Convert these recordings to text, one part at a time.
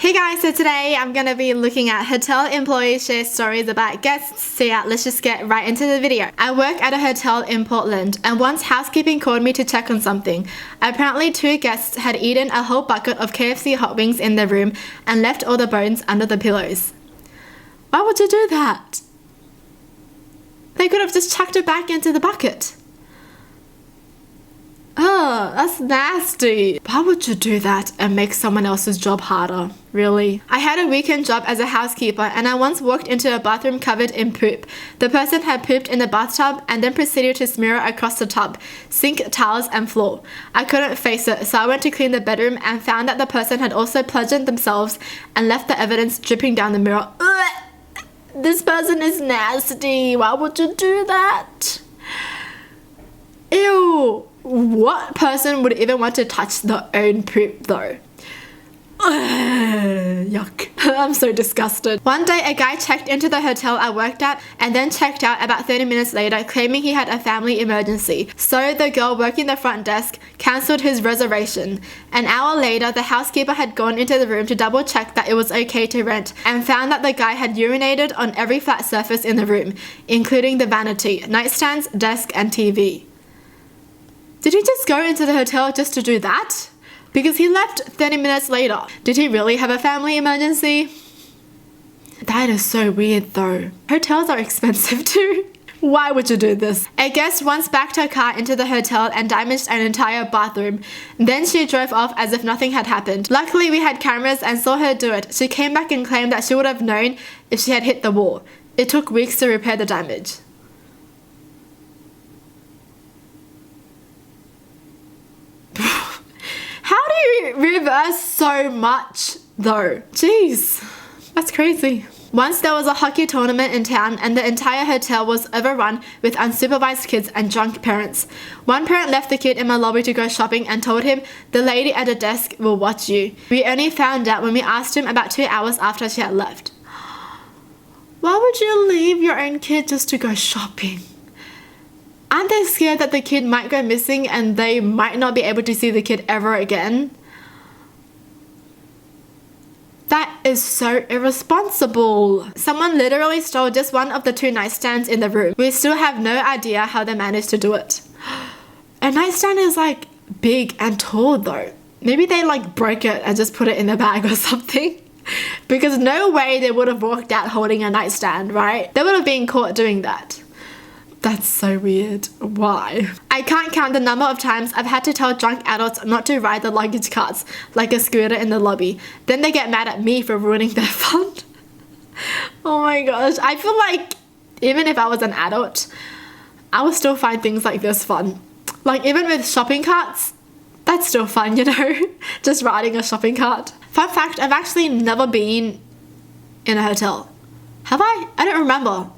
Hey guys, so today I'm gonna be looking at hotel employees share stories about guests. So yeah, let's just get right into the video. I work at a hotel in Portland, and once housekeeping called me to check on something. Apparently 2 guests had eaten a whole bucket of KFC hot wings in their room and left all the bones under the pillows. Why would you do that? They could have just chucked it back into the bucket. Oh, that's nasty. Why would you do that and make someone else's job harder? Really? I had a weekend job as a housekeeper, and I once walked into a bathroom covered in poop. The person had pooped in the bathtub and then proceeded to smear it across the tub, sink, towels, and floor. I couldn't face it, so I went to clean the bedroom and found that the person had also bludgeoned themselves and left the evidence dripping down the mirror. Ugh! This person is nasty. Why would you do that? Ew. What person would even want to touch their own poop though? Yuck. I'm so disgusted. One day a guy checked into the hotel I worked at and then checked out about 30 minutes later, claiming he had a family emergency. So the girl working the front desk cancelled his reservation. An hour later, the housekeeper had gone into the room to double check that it was okay to rent and found that the guy had urinated on every flat surface in the room, including the vanity, nightstands, desk, and TV. Did he just go into the hotel just to do that? Because he left 30 minutes later. Did he really have a family emergency? That is so weird though. Hotels are expensive too. Why would you do this? A guest once backed her car into the hotel and damaged an entire bathroom. Then she drove off as if nothing had happened. Luckily we had cameras and saw her do it. She came back and claimed that she would have known if she had hit the wall. It took weeks to repair the damage. How do you reverse so much though? Jeez, that's crazy. Once there was a hockey tournament in town and the entire hotel was overrun with unsupervised kids and drunk parents. One parent left the kid in my lobby to go shopping and told him, "The lady at the desk will watch you." We only found out when we asked him about 2 hours after she had left. Why would you leave your own kid just to go shopping? Aren't they scared that the kid might go missing and they might not be able to see the kid ever again? That is so irresponsible. Someone literally stole just one of the 2 nightstands in the room. We still have no idea how they managed to do it. A nightstand is like big and tall though. Maybe they like broke it and just put it in the bag or something. Because no way they would have walked out holding a nightstand, right? They would have been caught doing that. That's so weird. Why? I can't count the number of times I've had to tell drunk adults not to ride the luggage carts like a scooter in the lobby. Then they get mad at me for ruining their fun. Oh my gosh. I feel like even if I was an adult, I would still find things like this fun. Like even with shopping carts, that's still fun, you know? Just riding a shopping cart. Fun fact, I've actually never been in a hotel. Have I? I don't remember.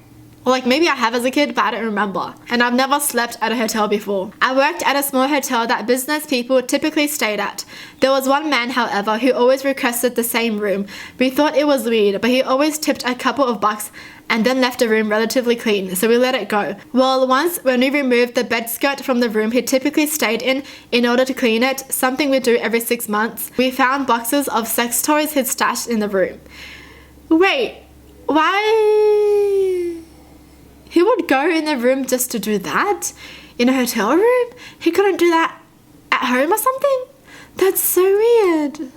Or like maybe I have as a kid, but I don't remember. And I've never slept at a hotel before. I worked at a small hotel that business people typically stayed at. There was one man, however, who always requested the same room. We thought it was weird, but he always tipped a couple of bucks and then left the room relatively clean, so we let it go. Well, once when we removed the bed skirt from the room he typically stayed in order to clean it, something we do every 6 months, we found boxes of sex toys he'd stashed in the room. Wait, why? He would go in the room just to do that? In a hotel room? He couldn't do that at home or something? That's so weird.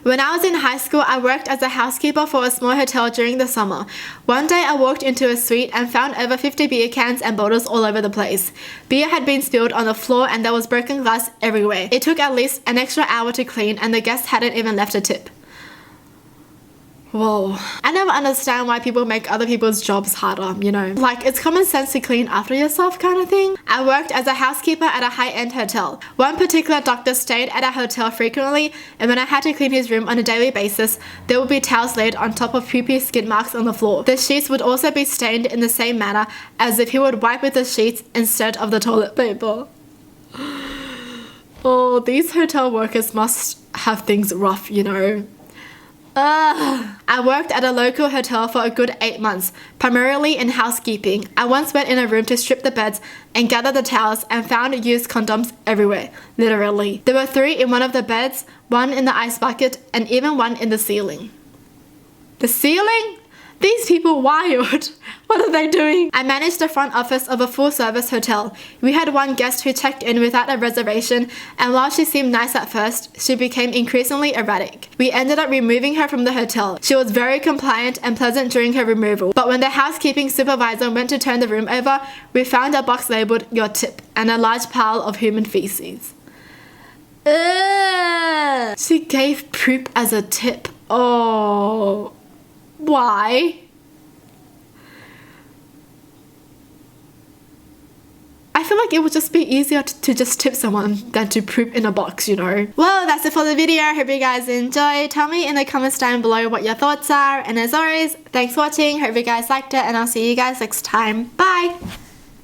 When I was in high school, I worked as a housekeeper for a small hotel during the summer. One day I walked into a suite and found over 50 beer cans and bottles all over the place. Beer had been spilled on the floor and there was broken glass everywhere. It took at least an extra hour to clean and the guests hadn't even left a tip. Whoa. I never understand why people make other people's jobs harder, you know. Like, it's common sense to clean after yourself kind of thing. I worked as a housekeeper at a high-end hotel. One particular doctor stayed at our hotel frequently, and when I had to clean his room on a daily basis, there would be towels laid on top of poopy skid marks on the floor. The sheets would also be stained in the same manner as if he would wipe with the sheets instead of the toilet paper. Oh, these hotel workers must have things rough, you know. I worked at a local hotel for a good 8 months, primarily in housekeeping. I once went in a room to strip the beds and gather the towels and found used condoms everywhere, literally. There were 3 in one of the beds, 1 in the ice bucket, and even 1 in the ceiling. The ceiling? These people wild. What are they doing? I managed the front office of a full-service hotel. We had one guest who checked in without a reservation, and while she seemed nice at first, she became increasingly erratic. We ended up removing her from the hotel. She was very compliant and pleasant during her removal, but when the housekeeping supervisor went to turn the room over, we found a box labeled "Your tip" and a large pile of human feces. Ugh. She gave poop as a tip. Oh. Why? I feel like it would just be easier to just tip someone than to poop in a box, you know. Well, that's it for the video. I hope you guys enjoyed. Tell me in the comments down below what your thoughts are. And as always, thanks for watching. Hope you guys liked it, and I'll see you guys next time. Bye!